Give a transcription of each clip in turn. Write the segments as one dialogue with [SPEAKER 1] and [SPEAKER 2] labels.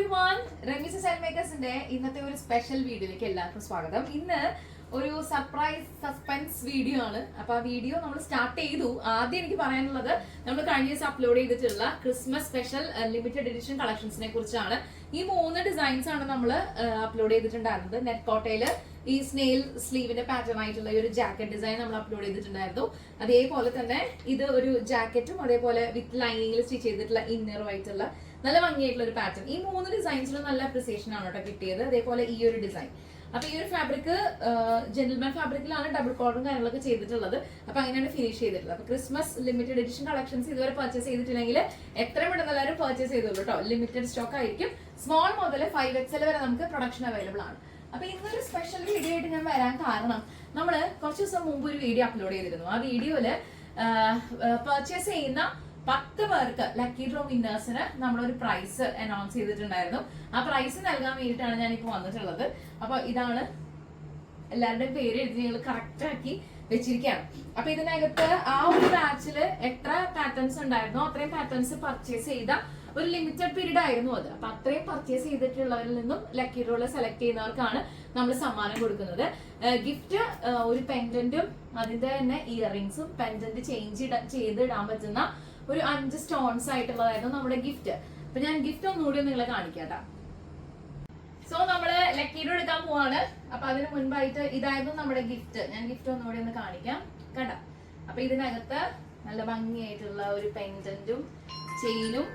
[SPEAKER 1] everyone, Remisa Selmakers-ന്റെ ഇന്നത്തെ ഒരു special വീഡിയോയിലേക്ക് എല്ലാവർക്കും സ്വാഗതം. ഇന്ന് ഒരു സർപ്രൈസ് സസ്പെൻസ് വീഡിയോ ആണ്. അപ്പൊ ആ വീഡിയോ നമ്മൾ സ്റ്റാർട്ട് ചെയ്തു. ആദ്യം എനിക്ക് പറയാനുള്ളത് നമ്മൾ കഴിഞ്ഞ ദിവസം അപ്ലോഡ് ചെയ്തിട്ടുള്ള ക്രിസ്മസ് സ്പെഷ്യൽ ലിമിറ്റഡ് എഡിഷൻ കളക്ഷൻസിനെ കുറിച്ചാണ്. ഈ 3 ഡിസൈൻസ് ആണ് നമ്മൾ അപ്ലോഡ് ചെയ്തിട്ടുണ്ടായിരുന്നത്. നെറ്റ് കോട്ടയില് ഈ സ്നെയിൽ സ്ലീവിന്റെ പാറ്റേൺ ആയിട്ടുള്ള ഒരു ജാക്കറ്റ് ഡിസൈൻ നമ്മൾ അപ്ലോഡ് ചെയ്തിട്ടുണ്ടായിരുന്നു. അതേപോലെ തന്നെ ഇത് ഒരു ജാക്കറ്റും അതേപോലെ വിത്ത് ലൈനിങ്ങിൽ സ്റ്റിച്ച് ചെയ്തിട്ടുള്ള ഇന്നറും ആയിട്ടുള്ള നല്ല ഭംഗിയായിട്ടുള്ള ഒരു പാറ്റേൺ. ഈ 3 ഡിസൈൻസിലും നല്ല അപ്രിസിയേഷൻ ആണ് കേട്ടോ കിട്ടിയത്. അതേപോലെ ഈ ഒരു ഡിസൈൻ, അപ്പൊ ഈ ഒരു ഫാബ്രിക് ജെന്റിൽമാൻ ഫാബ്രിക്കിലാണ് ഡബിൾ കോളറും കാര്യങ്ങളൊക്കെ ചെയ്തിട്ടുള്ളത്. അപ്പൊ അങ്ങനെയാണ് ഫിനിഷ് ചെയ്തിട്ടുള്ളത്. അപ്പൊ ക്രിസ്മസ് ലിമിറ്റഡ് എഡിഷൻ കളക്ഷൻസ് ഇതുവരെ പർച്ചേസ് ചെയ്തിട്ടില്ലെങ്കിൽ എത്രയും പെട്ടെന്ന് എല്ലാവരും പർച്ചേസ് ചെയ്തോളൂ കേട്ടോ. ലിമിറ്റഡ് സ്റ്റോക്ക് ആയിരിക്കും. സ്മോൾ മുതൽ 5XL വരെ നമുക്ക് പ്രൊഡക്ഷൻ അവൈലബിൾ ആണ്. അപ്പൊ ഇന്നൊരു സ്പെഷ്യൽ വീഡിയോ ആയിട്ട് ഞാൻ വരാൻ കാരണം, നമ്മള് കുറച്ച് ദിവസം മുമ്പ് ഒരു വീഡിയോ അപ്ലോഡ് ചെയ്തിരുന്നു. ആ വീഡിയോയില് പർച്ചേസ് ചെയ്യുന്ന 10 പേർക്ക് ലക്കി ഡ്രോ വിന്നേഴ്സിന് നമ്മളൊരു പ്രൈസ് അനൗൺസ് ചെയ്തിട്ടുണ്ടായിരുന്നു. ആ പ്രൈസ് നൽകാൻ വേണ്ടിയിട്ടാണ് ഞാനിപ്പോ വന്നിട്ടുള്ളത്. അപ്പൊ ഇതാണ് എല്ലാവരുടെയും പേര് എഴുതി ഞങ്ങൾ കറക്റ്റ് ആക്കി വെച്ചിരിക്കുകയാണ്. അപ്പൊ ഇതിനകത്ത് ആ ഒരു ബാച്ചില് എത്ര പാറ്റേൺസ് ഉണ്ടായിരുന്നോ അത്രയും പാറ്റേൺസ് പർച്ചേസ് ചെയ്ത ഒരു ലിമിറ്റഡ് പീരീഡ് ആയിരുന്നു അത്. അപ്പൊ അത്രയും പർച്ചേസ് ചെയ്തിട്ടുള്ളവരിൽ നിന്നും ലക്കി ഡ്രോള് സെലക്ട് ചെയ്യുന്നവർക്കാണ് നമ്മൾ സമ്മാനം കൊടുക്കുന്നത്. ഗിഫ്റ്റ് ഒരു പെൻഡന്റും അതിന്റെ തന്നെ ഇയറിംഗ്സും പെൻഡന്റ് ചേഞ്ച് ചെയ്ത് ഇടാൻ പറ്റുന്ന ഒരു 5 സ്റ്റോൺസ് ആയിട്ടുള്ളതായിരുന്നു നമ്മുടെ ഗിഫ്റ്റ്. അപ്പൊ ഞാൻ ഗിഫ്റ്റ് ഒന്നുകൂടി നിങ്ങളെ കാണിക്കാട്ടോ. സോ നമ്മള് ലക്കി ഡ്രോ എടുക്കാൻ പോവാണ്. അപ്പൊ അതിന് മുൻപായിട്ട് ഇതായിരുന്നു നമ്മുടെ ഗിഫ്റ്റ്. ഞാൻ ഗിഫ്റ്റ് ഒന്നുകൂടി ഒന്ന് കാണിക്കാം. കണ്ട, അപ്പൊ ഇതിനകത്ത് നല്ല ഭംഗിയായിട്ടുള്ള ഒരു പെൻഡന്റും ചെയിനും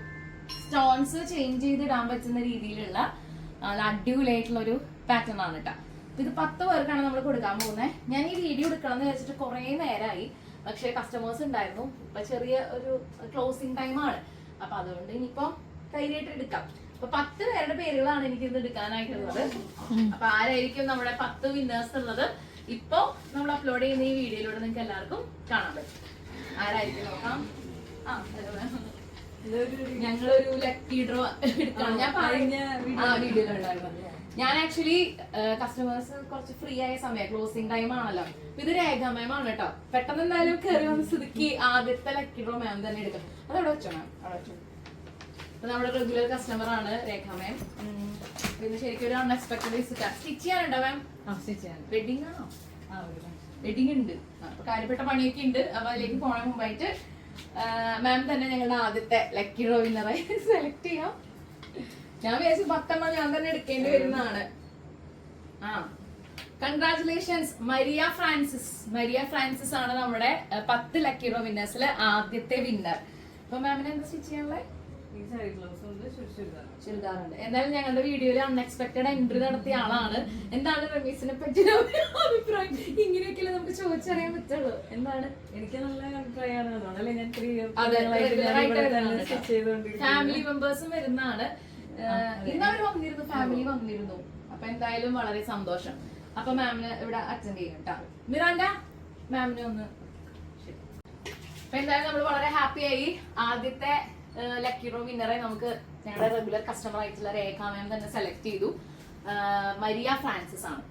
[SPEAKER 1] സ്റ്റോൺസ് ചേഞ്ച് ചെയ്ത് ഇടാൻ പറ്റുന്ന രീതിയിലുള്ള നല്ല അടിപൊളിയായിട്ടുള്ള ഒരു പാറ്റേൺ ആണ് കേട്ടോ. ഇത് 10 പേർക്കാണ് നമ്മൾ കൊടുക്കാൻ പോകുന്നത്. ഞാൻ ഈ വീഡിയോ എടുക്കണം എന്ന് വെച്ചിട്ട് കുറെ നേരമായി, പക്ഷെ കസ്റ്റമേഴ്സ് ഉണ്ടായിരുന്നു. ഇപ്പൊ ചെറിയ ഒരു ക്ലോസിംഗ് ടൈം ആണ്. അപ്പൊ അതുകൊണ്ട് ഇനിയിപ്പോ ധൈര്യമായിട്ട് എടുക്കാം. അപ്പൊ 10 പേരുടെ പേരുകളാണ് എനിക്ക് ഇത് എടുക്കാനായിട്ടുള്ളത്. അപ്പൊ ആരായിരിക്കും നമ്മുടെ 10 വിന്നേഴ്സ് ഉള്ളത് ഇപ്പൊ നമ്മൾ അപ്ലോഡ് ചെയ്യുന്ന ഈ വീഡിയോയിലൂടെ നിങ്ങൾക്ക് എല്ലാവർക്കും കാണാൻ പറ്റും. ആരായിരിക്കും നോക്കാം. ഞങ്ങളൊരു ലക്കി ഡ്രോ എടുക്കണം. ഞാൻ പറഞ്ഞ വീഡിയോയിലുണ്ടായിരുന്നു. ഞാൻ ആക്ച്വലി കസ്റ്റമേഴ്സ് കുറച്ച് ഫ്രീ ആയ സമയം, ക്ലോസിംഗ് ടൈം ആണല്ലോ. ഇത് രേഖ മാം ആണ് കേട്ടോ. പെട്ടെന്ന് എന്തായാലും കയറി വന്ന് സ്ഥിതിക്ക് ആദ്യത്തെ ലക്കി ഡ്രോ മാം തന്നെ എടുക്കും. അത് അവിടെ വെച്ചോ മാം, അവിടെ വെച്ചോ. അപ്പൊ നമ്മുടെ റെഗുലർ കസ്റ്റമർ ആണ് രേഖ മാം. ഇത് ശരിക്കും ഒരു അൺഎക്സ്പെക്ടഡ് വിസിറ്റ്. സ്റ്റിച്ച് ചെയ്യാനുണ്ടോ മാം?
[SPEAKER 2] സ്റ്റിച്ച് ചെയ്യാൻ.
[SPEAKER 1] വെഡിങ് ആണോ? വെഡിങ് ഉണ്ട്. അപ്പൊ കാര്യപ്പെട്ട പണിയൊക്കെ ഉണ്ട്. അപ്പൊ അതിലേക്ക് പോണ മുമ്പായിട്ട് മാം തന്നെ ഞങ്ങളുടെ ആദ്യത്തെ ലക്കി ഡ്രോ വിന്നറായി സെലക്ട് ചെയ്യാം. ഞാൻ വിചാരിച്ചു 10 ഞാൻ തന്നെ എടുക്കേണ്ടി വരുന്നതാണ്. Congratulations Maria Francis. Maria Francis ആണ് നമ്മുടെ 10 ലക്കി ഡ്രോ വിന്നേഴ്സിലെ ആദ്യത്തെ വിന്നർ. അപ്പൊ മാമിന് എന്താ സ്റ്റിച്ച് ചെയ്യാനുള്ളത്? ചുരിദാറുണ്ട്. എന്തായാലും ഞങ്ങളുടെ വീഡിയോയിൽ അൺഎക്സ്പെക്ടഡ് എൻട്രി നടത്തിയ ആളാണ്. എന്താണ് റമീസിനെ പറ്റി അഭിപ്രായം? ഇങ്ങനെയൊക്കെയല്ലേ നമുക്ക് ചോദിച്ചറിയാൻ പറ്റുള്ളൂ. എന്താണ്?
[SPEAKER 2] എനിക്ക് നല്ല അഭിപ്രായമാണ്. അതുകൊണ്ടല്ലേ ഞാൻ
[SPEAKER 1] ഫാമിലി മെമ്പേഴ്സും വരുന്നതാണ്. ഇന്ന് അവർ വന്നിരുന്നു, ഫാമിലി വന്നിരുന്നു. അപ്പൊ എന്തായാലും വളരെ സന്തോഷം. അപ്പൊ മാമിന് ഇവിടെ അറ്റൻഡ് ചെയ്യും കേട്ടോ. മിറാൻഡ മാമിനെ ഒന്ന്. അപ്പൊ എന്തായാലും നമ്മൾ വളരെ ഹാപ്പി ആയി. ആദ്യത്തെ ലക്കി ഡ്രോ വിന്നറെ നമുക്ക് ഞങ്ങളുടെ റെഗുലർ കസ്റ്റമർ ആയിട്ടുള്ള രേഖ മാം തന്നെ സെലക്ട് ചെയ്തു. മരിയ ഫ്രാൻസിസ് ആണ്.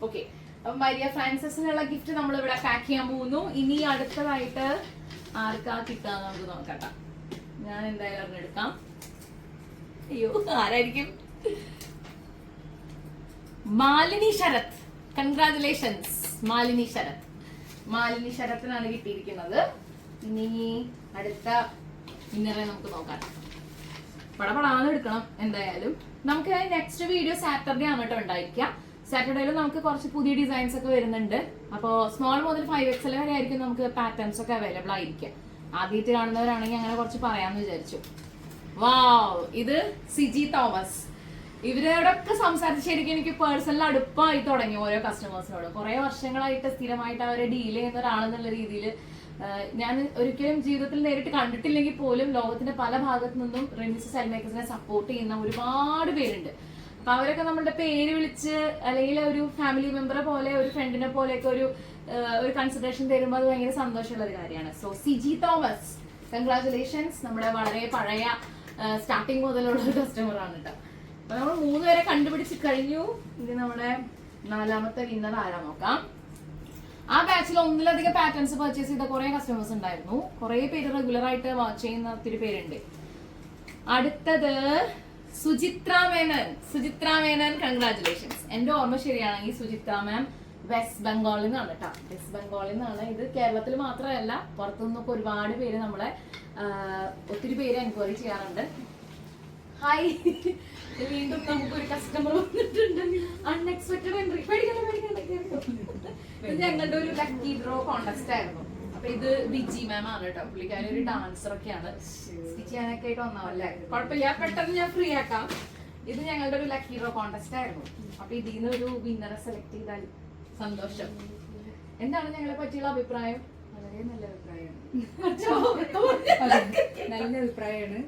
[SPEAKER 1] ഓക്കെ, അപ്പൊ മരിയ ഫ്രാൻസിസിനുള്ള ഗിഫ്റ്റ് നമ്മൾ ഇവിടെ പാക്ക് ചെയ്യാൻ പോകുന്നു. ഇനി അടുത്തതായിട്ട് ആർക്കാ കിട്ടാന്ന് നമുക്ക് നോക്കട്ടെ. ഞാൻ എന്തായാലും ഒരെണ്ണം എടുക്കാം. അയ്യോ, ആരായിരിക്കും? മാലിനി ശരത്. കൺഗ്രാറ്റുലേഷൻസ് മാലിനി ശരത്. മാലിനി ശരത്തിനാണ് കിട്ടിയിരിക്കുന്നത്. ഇനി അടുത്ത വിന്നറെ നമുക്ക് നോക്കാം. പടപടാന്ന് എടുക്കണം. എന്തായാലും നമുക്ക് നെക്സ്റ്റ് വീഡിയോ സാറ്റർഡേ ആണ് കേട്ടോ ഉണ്ടായിരിക്കുക. സാറ്റർഡേയിൽ നമുക്ക് കുറച്ച് പുതിയ ഡിസൈൻസ് ഒക്കെ വരുന്നുണ്ട്. അപ്പോൾ സ്മോൾ മുതൽ 5XL വരെ ആയിരിക്കും നമുക്ക് പാറ്റേൺസ് ഒക്കെ അവൈലബിൾ ആയിരിക്കുക. ആദ്യമായിട്ട് കാണുന്നവരാണെങ്കിൽ അങ്ങനെ കുറച്ച് പറയാമെന്ന് വിചാരിച്ചു. വാവ്, ഇത് സിജി തോമസ്. ഇവരോടൊക്കെ സംസാരിച്ച് ശരിക്കും എനിക്ക് പേഴ്സണൽ അടുപ്പമായി തുടങ്ങി. ഓരോ കസ്റ്റമേഴ്സിനോട് കുറെ വർഷങ്ങളായിട്ട് സ്ഥിരമായിട്ട് അവരെ ഡീൽ ചെയ്യുന്ന ഒരാളെന്നുള്ള രീതിയിൽ ഞാൻ ഒരിക്കലും ജീവിതത്തിൽ നേരിട്ട് കണ്ടിട്ടില്ലെങ്കിൽ പോലും ലോകത്തിന്റെ പല ഭാഗത്തു നിന്നും റെമിസ സെൽമേക്കേഴ്സിനെ സപ്പോർട്ട് ചെയ്യുന്ന ഒരുപാട് പേരുണ്ട്. അപ്പൊ അവരൊക്കെ നമ്മളുടെ പേര് വിളിച്ച് അല്ലെങ്കിൽ ഒരു ഫാമിലി മെമ്പറെ പോലെ ഒരു ഫ്രണ്ടിനെ പോലെയൊക്കെ ഒരു കൺസിഡറേഷൻ തരുമ്പോൾ അത് ഭയങ്കര സന്തോഷമുള്ള ഒരു കാര്യമാണ്. So Siji Thomas, congratulations. നമ്മുടെ വളരെ പഴയ സ്റ്റാർട്ടിങ് മുതലുള്ള ഒരു കസ്റ്റമർ ആണ് കേട്ടോ. അപ്പൊ നമ്മൾ 3 പേരെ കണ്ടുപിടിച്ച് കഴിഞ്ഞു. ഇനി നമ്മുടെ 4ാമത്തെ വിന്നർ ആരാ നോക്കാം. ആ ബാച്ചിൽ ഒന്നിലധികം പാറ്റേൺസ് പർച്ചേസ് ചെയ്ത കുറെ കസ്റ്റമേഴ്സ് ഉണ്ടായിരുന്നു. കുറെ പേര് റെഗുലർ ആയിട്ട് വാച്ച് ചെയ്യുന്ന ഒത്തിരി പേരുണ്ട്. അടുത്തത് സുചിത്ര മേനൻ കൺഗ്രാറ്റുലേഷൻസ്. എന്റെ ഓർമ്മ ശരിയാണെങ്കിൽ സുചിത്ര മാം വെസ്റ്റ് ബംഗാളിൽ നിന്നാണ് കേട്ടോ. വെസ്റ്റ് ബംഗാളിൽ നിന്നാണ്. ഇത് കേരളത്തിൽ മാത്രമല്ല, പുറത്തുനിന്നൊക്കെ ഒരുപാട് പേര് നമ്മളെ ഒത്തിരി പേര് എൻക്വയറി ചെയ്യാറുണ്ട്. ഹായ്, വീണ്ടും നമുക്കൊരു കസ്റ്റമർ വന്നിട്ടുണ്ട്. Unexpected entry. ഇത് ഞങ്ങളുടെ ഒരു ലക്കി ഡ്രോ കോൺടെസ്റ്റ് ആയിരുന്നു. അപ്പൊ ഇത് ബിജി മാം ആണ് കേട്ടോ. പുള്ളിക്കാരി ഒരു ഡാൻസർ ഒക്കെയാണ്. സ്റ്റിച്ച് ചെയ്യാനൊക്കെ ആയിട്ട് വന്നതല്ലേ, കുഴപ്പമില്ല, പെട്ടെന്ന് ഞാൻ ഫ്രീ ആക്കാം. ഇത് ഞങ്ങളുടെ ഒരു ലക്കി ഡ്രോ കോൺടെസ്റ്റ് ആയിരുന്നു. അപ്പൊ ഇതിന്ന് ഒരു വിന്നറെ സെലക്ട് ചെയ്താൽ സന്തോഷം. എന്താണ് ഞങ്ങളെ പറ്റിയുള്ള അഭിപ്രായം?
[SPEAKER 2] വളരെ നല്ല അഭിപ്രായമാണ്.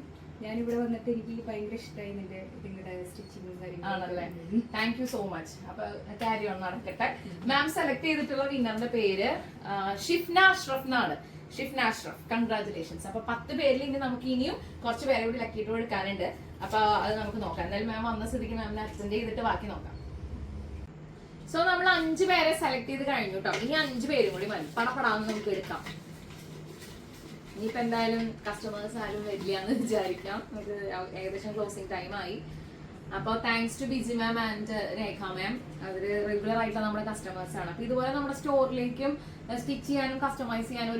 [SPEAKER 2] ഞാനിവിടെ വന്നിട്ട് എനിക്ക് ഭയങ്കര ഇഷ്ടമായി നിങ്ങളുടെ സ്റ്റിച്ചിങ്ങും
[SPEAKER 1] ആണല്ലേ?
[SPEAKER 2] കാര്യങ്ങളും.
[SPEAKER 1] Thank you so much. അപ്പൊ ക്യാരി ഓൺ നടക്കട്ടെ. മാം സെലക്ട് ചെയ്തിട്ടുള്ള വിന്നറിന്റെ പേര് ഷിഫ്ന അഷ്റഫ് എന്നാണ്. ഷിഫ്ന അഷ്റഫ്, കൺഗ്രാറ്റുലേഷൻസ്. അപ്പൊ 10 പേരിൽ ഇനി നമുക്ക് ഇനിയും കുറച്ച് പേരെ കൂടി ലക്കി ഡ്രോ എടുക്കാനുണ്ട്. അപ്പൊ അത് നമുക്ക് നോക്കാം. എന്തായാലും മാം വന്ന സ്ഥിതിക്ക് മാമിനെ അറ്റൻഡ് ചെയ്തിട്ട് ബാക്കി നോക്കാം. സോ നമ്മൾ 5 പേരെ സെലക്ട് ചെയ്ത് കഴിഞ്ഞു കേട്ടോ. ഇനി 5 പേരും കൂടി മതി. പടപടാന്ന് നമുക്ക് എടുക്കാം. ഇനിയിപ്പോ എന്തായാലും കസ്റ്റമേഴ്സ് ആരും വരില്ലാന്ന് വിചാരിക്കാം. നമുക്ക് ഏകദേശം ക്ലോസിംഗ് ടൈം ആയി. അപ്പോൾ thanks to Biji ma'am and Rekha ma'am. അവര് റെഗുലർ ആയിട്ടുള്ള നമ്മുടെ കസ്റ്റമേഴ്സ് ആണ്. അപ്പൊ ഇതുപോലെ നമ്മുടെ സ്റ്റോറിലേക്കും സ്റ്റിച്ച് ചെയ്യാനും കസ്റ്റമൈസ് ചെയ്യാനും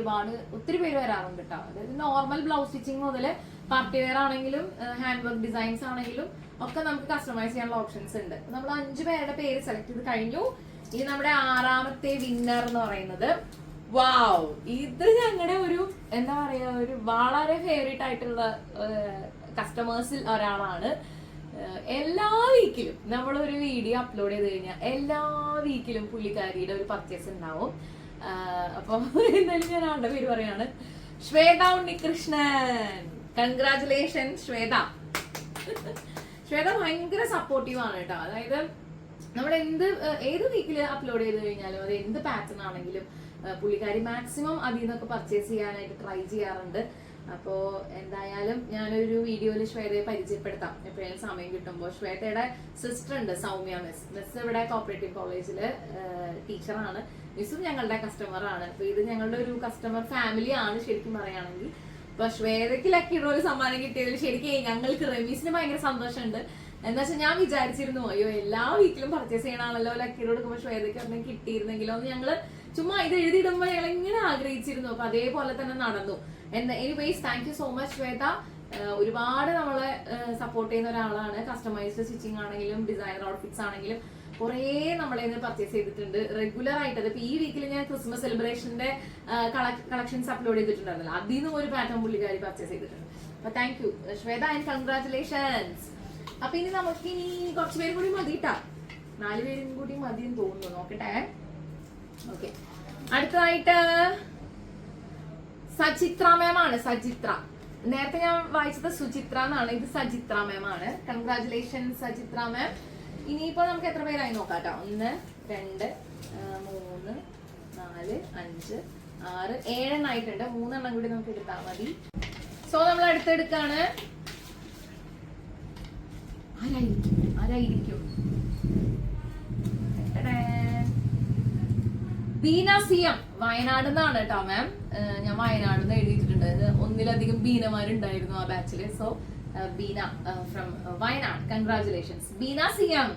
[SPEAKER 1] ഒത്തിരി പേര് വരാറുണ്ട് കേട്ടോ. അതായത് നോർമൽ ബ്ലൗസ് സ്റ്റിച്ചിങ് മുതൽ പാർട്ടി വെയർ ആണെങ്കിലും ഹാൻഡ് വർക്ക് ഡിസൈൻസ് ആണെങ്കിലും ഒക്കെ നമുക്ക് കസ്റ്റമൈസ് ചെയ്യാനുള്ള ഓപ്ഷൻസ് ഉണ്ട്. നമ്മൾ 5 പേരുടെ പേര് സെലക്ട് ചെയ്ത് കഴിഞ്ഞു. ഇനി നമ്മുടെ 6ാമത്തെ വിന്നർ എന്ന് പറയുന്നത്, വാവ്, ഇത് ഞങ്ങളുടെ ഒരു എന്താ പറയാ, ഒരു വളരെ ഫേവറേറ്റ് ആയിട്ടുള്ള കസ്റ്റമേഴ്സിൽ ഒരാളാണ്. എല്ലാ വീക്കിലും നമ്മളൊരു വീഡിയോ അപ്ലോഡ് ചെയ്ത് കഴിഞ്ഞാൽ എല്ലാ വീക്കിലും പുള്ളിക്കാരിയുടെ ഒരു പർച്ചേസ് ഉണ്ടാവും. അപ്പൊ എന്തായാലും ഞാൻ ആളുടെ പേര് പറയാണ്, ശ്വേത ഉണ്ണികൃഷ്ണൻ. കൺഗ്രാറ്റുലേഷൻ ശ്വേത. ശ്വേത ഭയങ്കര സപ്പോർട്ടീവ് ആണ് കേട്ടോ. അതായത് നമ്മൾ ഏത് വീക്കില് അപ്ലോഡ് ചെയ്ത് കഴിഞ്ഞാലും അത് എന്ത് പാറ്റേൺ ആണെങ്കിലും പുള്ളിക്കാരി മാക്സിമം അതിൽ നിന്നൊക്കെ പർച്ചേസ് ചെയ്യാനായിട്ട് ട്രൈ ചെയ്യാറുണ്ട്. അപ്പോ എന്തായാലും ഞാനൊരു വീഡിയോയിൽ ശ്വേതയെ പരിചയപ്പെടുത്താം എപ്പോഴും സമയം കിട്ടുമ്പോൾ. ശ്വേതയുടെ സിസ്റ്റർ ഉണ്ട്, സൗമ്യ മിസ് ഇവിടെ കോപ്പറേറ്റീവ് കോളേജില് ടീച്ചറാണ്. മിസ്സും ഞങ്ങളുടെ കസ്റ്റമർ ആണ്. അപ്പൊ ഇത് ഞങ്ങളുടെ ഒരു കസ്റ്റമർ ഫാമിലി ആണ് ശരിക്കും പറയുകയാണെങ്കിൽ. അപ്പൊ ശ്വേതയ്ക്ക് ലക്കി ഡ്രോ ഒരു സമ്മാനം കിട്ടിയതിൽ ശരിക്കും ഞങ്ങൾക്ക് റമീസിന് ഭയങ്കര സന്തോഷമുണ്ട്. എന്താ വെച്ചാൽ ഞാൻ വിചാരിച്ചിരുന്നു, അയ്യോ എല്ലാ വീക്കിലും പർച്ചേസ് ചെയ്യണമല്ലോ, ലക്കി ഡ്രോ എടുക്കുമ്പോൾ ശ്വേതയ്ക്ക് ഒന്നും കിട്ടിയിരുന്നെങ്കിലോ എന്ന് ഞങ്ങള് ചുമ്മാ ഇത് എഴുതിയിടുമ്പോൾ ഞങ്ങൾ ഇങ്ങനെ ആഗ്രഹിച്ചിരുന്നു. അപ്പൊ അതേപോലെ തന്നെ നടന്നു. Anyways thank you so much Shweta. ഒരുപാട് നമ്മളെ സപ്പോർട്ട് ചെയ്യുന്ന ഒരാളാണ്. കസ്റ്റമൈസ്ഡ് സ്റ്റിച്ചിങ് ആണെങ്കിലും ഡിസൈനർ ഔട്ട്ഫിറ്റ്സ് ആണെങ്കിലും കുറേ നമ്മളെ പർച്ചേസ് ചെയ്തിട്ടുണ്ട് റെഗുലർ ആയിട്ട്. ഇപ്പൊ ഈ വീക്കിൽ ഞാൻ ക്രിസ്മസ് സെലിബ്രേഷന്റെ കളക്ഷൻസ് അപ്ലോഡ് ചെയ്തിട്ടുണ്ടായിരുന്നല്ലോ, അതിൽ നിന്നും ഒരു പാറ്റേൺ പുള്ളിക്കാരി പർച്ചേസ് ചെയ്തിട്ടുണ്ട്. അപ്പൊ thank you Shweta and congratulations. അപ്പൊ ഇനി നമുക്കിനി കുറച്ച് പേരും കൂടി മതിട്ടാ. 4 പേരും കൂടി മതി എന്ന് തോന്നുന്നു. നോക്കട്ടെ. ഓക്കെ, അടുത്തതായിട്ട് സചിത്ര മാം ആണ്. സചിത്ര, നേരത്തെ ഞാൻ വായിച്ചത് സുചിത്ര എന്നാണ്, ഇത് സചിത്ര മാം ആണ്. കൺഗ്രാറ്റുലേഷൻ സചിത്ര മാം. ഇനിയിപ്പോ നമുക്ക് എത്ര പേരായി നോക്കാട്ടോ. 1 2 3 4 5 6 7 എണ്ണായിട്ടുണ്ട്. 3 എണ്ണം കൂടി നമുക്ക് എടുത്താൽ മതി. സോ നമ്മൾ അടുത്തെടുക്കാണ്. ആരായിരിക്കും? ബീന സിയം, വയനാട് നിന്നാണ് കേട്ടോ മാം. ഞാൻ വയനാട് നിന്ന് എഴുതിയിട്ടുണ്ട്. ഒന്നിലധികം ബീനമാരുണ്ടായിരുന്നു ആ ബാച്ചില്. So Beena from Wayanad, congratulations Beena സിയം,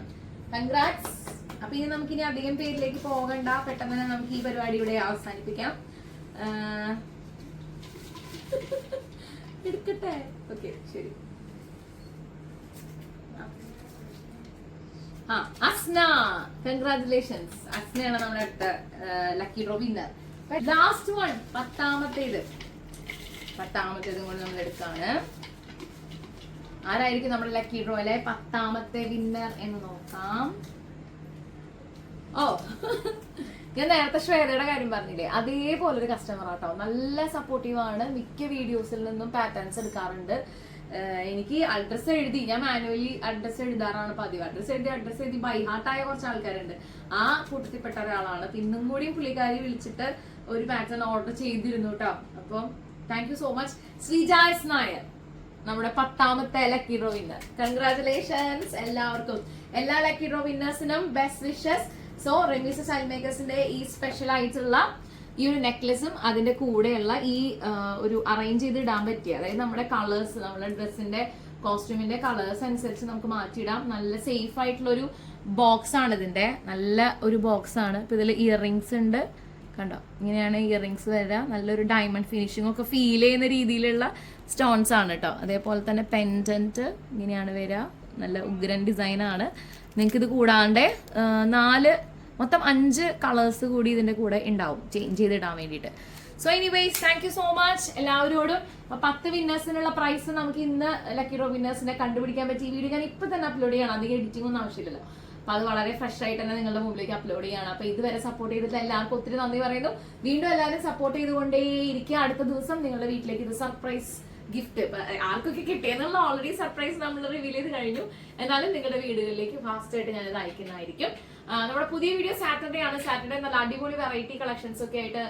[SPEAKER 1] കൺഗ്രാറ്റ്സ്. അപ്പൊ ഇനി നമുക്കിനി അധികം പേരിലേക്ക് പോകണ്ട, പെട്ടെന്ന് തന്നെ നമുക്ക് ഈ പരിപാടി ഇവിടെ അവസാനിപ്പിക്കാം. എടുക്കട്ടെ? ഓക്കെ, ശരി. അസ്ന, കൺഗ്രാറ്റുലേഷൻസ്. അസ്നയാണ് നമ്മുടെ അടുത്ത lucky draw winner. Last one, 10ാമത്തേതും കൂടി നമ്മൾ എടുക്കാണ്. ആരായിരിക്കും നമ്മുടെ ലക്കി ഡ്രോയിലെ 10ാമത്തെ വിന്നർ എന്ന് നോക്കാം. ഓ, ഞാൻ നേരത്തെ ശ്വേതയുടെ കാര്യം പറഞ്ഞില്ലേ, അതേപോലെ ഒരു കസ്റ്റമർ ആട്ടോ. നല്ല സപ്പോർട്ടീവ് ആണ്. മിക്ക വീഡിയോസിൽ നിന്നും പാറ്റേൺസ് എടുക്കാറുണ്ട്. എനിക്ക് അഡ്രസ് എഴുതി, ഞാൻ മാനുവലി അഡ്രസ് എഴുതാറാണ് പതിവ്. അഡ്രസ് എഴുതി ബൈ ഹാർട്ടായ കുറച്ച് ആൾക്കാരുണ്ട്. ആ കൂട്ടത്തിൽപ്പെട്ട ഒരാളാണ്. പിന്നും കൂടി പുള്ളിക്കാരി വിളിച്ചിട്ട് ഒരു പാറ്റേൺ ഓർഡർ ചെയ്തിരുന്നു കേട്ടോ. അപ്പം thank you so much. Sreejas Nair, നമ്മുടെ 10ാമത്തെ ലക്കി ഡ്രോ വിന്നർ. കൺഗ്രാറ്റുലേഷൻസ് എല്ലാവർക്കും. എല്ലാ ലക്കി ഡ്രോ വിന്നേഴ്സിനും best wishes. So Rameez style മേക്കേഴ്സിന്റെ ഈ സ്പെഷ്യൽ ആയിട്ടുള്ള ഈ ഒരു നെക്ലസും അതിന്റെ കൂടെയുള്ള ഈ ഒരു അറേഞ്ച് ചെയ്ത് ഇടാൻ പറ്റിയ, അതായത് നമ്മുടെ കളേഴ്സ്, നമ്മുടെ ഡ്രസ്സിന്റെ കോസ്റ്റ്യൂമിന്റെ കളേഴ്സ് അനുസരിച്ച് നമുക്ക് മാറ്റിയിടാം. നല്ല സേഫ് ആയിട്ടുള്ള ഒരു ബോക്സ് ആണ് ഇതിന്റെ, നല്ല ഒരു ബോക്സ് ആണ്. ഇപ്പൊ ഇതിൽ ഇയറിങ്സ് ഉണ്ട്, കണ്ടോ ഇങ്ങനെയാണ് ഇയറിങ്സ് വരിക. നല്ലൊരു ഡയമണ്ട് ഫിനിഷിംഗ് ഒക്കെ ഫീൽ ചെയ്യുന്ന രീതിയിലുള്ള സ്റ്റോൺസ് ആണ് കേട്ടോ. അതേപോലെ തന്നെ പെൻഡന്റ് ഇങ്ങനെയാണ് വരിക, നല്ല ഉഗ്രൻ ഡിസൈൻ ആണ്. നിങ്ങൾക്ക് ഇത് കൂടാണ്ട് മൊത്തം 5 കളേഴ്സ് കൂടി ഇതിന്റെ കൂടെ ഉണ്ടാവും ചേഞ്ച് ചെയ്തിടാൻ വേണ്ടിയിട്ട്. So anyways thank you so much എല്ലാവരോടും. 10 വിന്നേഴ്സിനുള്ള പ്രൈസ് നമുക്ക് ഇന്ന് ലക്കി ഡ്രോ വിന്നേഴ്സിനെ കണ്ടുപിടിക്കാൻ പറ്റി. ഈ വീഡിയോ ഞാൻ ഇപ്പൊ തന്നെ അപ്ലോഡ് ചെയ്യണം, അധികം എഡിറ്റിംഗ് ഒന്നും ആവശ്യമില്ലല്ലോ. അപ്പൊ അത് വളരെ ഫ്രഷ് ആയിട്ട് തന്നെ നിങ്ങളുടെ മുമ്പിലേക്ക് അപ്ലോഡ് ചെയ്യണം. അപ്പൊ ഇതുവരെ സപ്പോർട്ട് ചെയ്തിട്ട് എല്ലാവർക്കും ഒത്തിരി നന്ദി പറയുന്നു. വീണ്ടും എല്ലാവരും സപ്പോർട്ട് ചെയ്തുകൊണ്ടേ ഇരിക്കുക. അടുത്ത ദിവസം നിങ്ങളുടെ വീട്ടിലേക്ക് ഇത് സർപ്രൈസ് ഗിഫ്റ്റ് ആർക്കൊക്കെ കിട്ടിയെന്നുള്ള ഓൾറെഡി സർപ്രൈസ് നമ്മൾ റിവീൽ ചെയ്ത് കഴിഞ്ഞു. എന്നാലും നിങ്ങളുടെ വീടുകളിലേക്ക് ഫാസ്റ്റ് ആയിട്ട് ഞാനിത് അയക്കുന്നതായിരിക്കും. നമ്മുടെ പുതിയ വീഡിയോ സാറ്റർഡേ ആണ്. സാറ്റർഡേ നല്ല അടിപൊളി വെറൈറ്റി കളക്ഷൻസ് ഒക്കെ ആയിട്ട്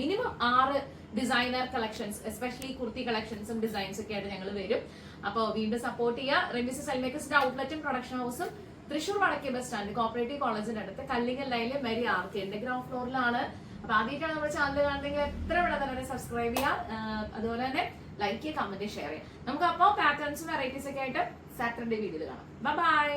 [SPEAKER 1] minimum 6 designer collections, especially kurti കളക്ഷൻസും ഡിസൈൻസ് ഒക്കെ ആയിട്ട് ഞങ്ങൾ വരും. അപ്പോൾ വീണ്ടും സപ്പോർട്ട് ചെയ്യുക. റെമിസ് സെൽമേക്കേഴ്സിന്റെ ഔട്ട്ലെറ്റും പ്രൊഡക്ഷൻ ഹൗസും തൃശ്ശൂർ വടക്കേ ബസ് സ്റ്റാൻഡ് കോപ്പറേറ്റീവ് കോളേജിന്റെ അടുത്ത് കല്ലിങ്ങൽ ലൈനിലെ മെരി ആർക്കേന്റെ ഗ്രൗണ്ട് ഫ്ലോറിലാണ്. അപ്പൊ ആദ്യമായിട്ടാണ് നമ്മുടെ ചാനൽ കാണുന്നെങ്കിൽ എത്ര ഇവിടെ തന്നെ സബ്സ്ക്രൈബ് ചെയ്യുക. അതുപോലെ തന്നെ ലൈക്ക് ചെയ്യുക, കമന്റ് ഷെയർ ചെയ്യുക. നമുക്ക് അപ്പോൾ പാറ്റേൺസും വെറൈറ്റീസ് ഒക്കെ ആയിട്ട് സാറ്റർഡേ വീഡിയോയിൽ കാണാം. ബൈ.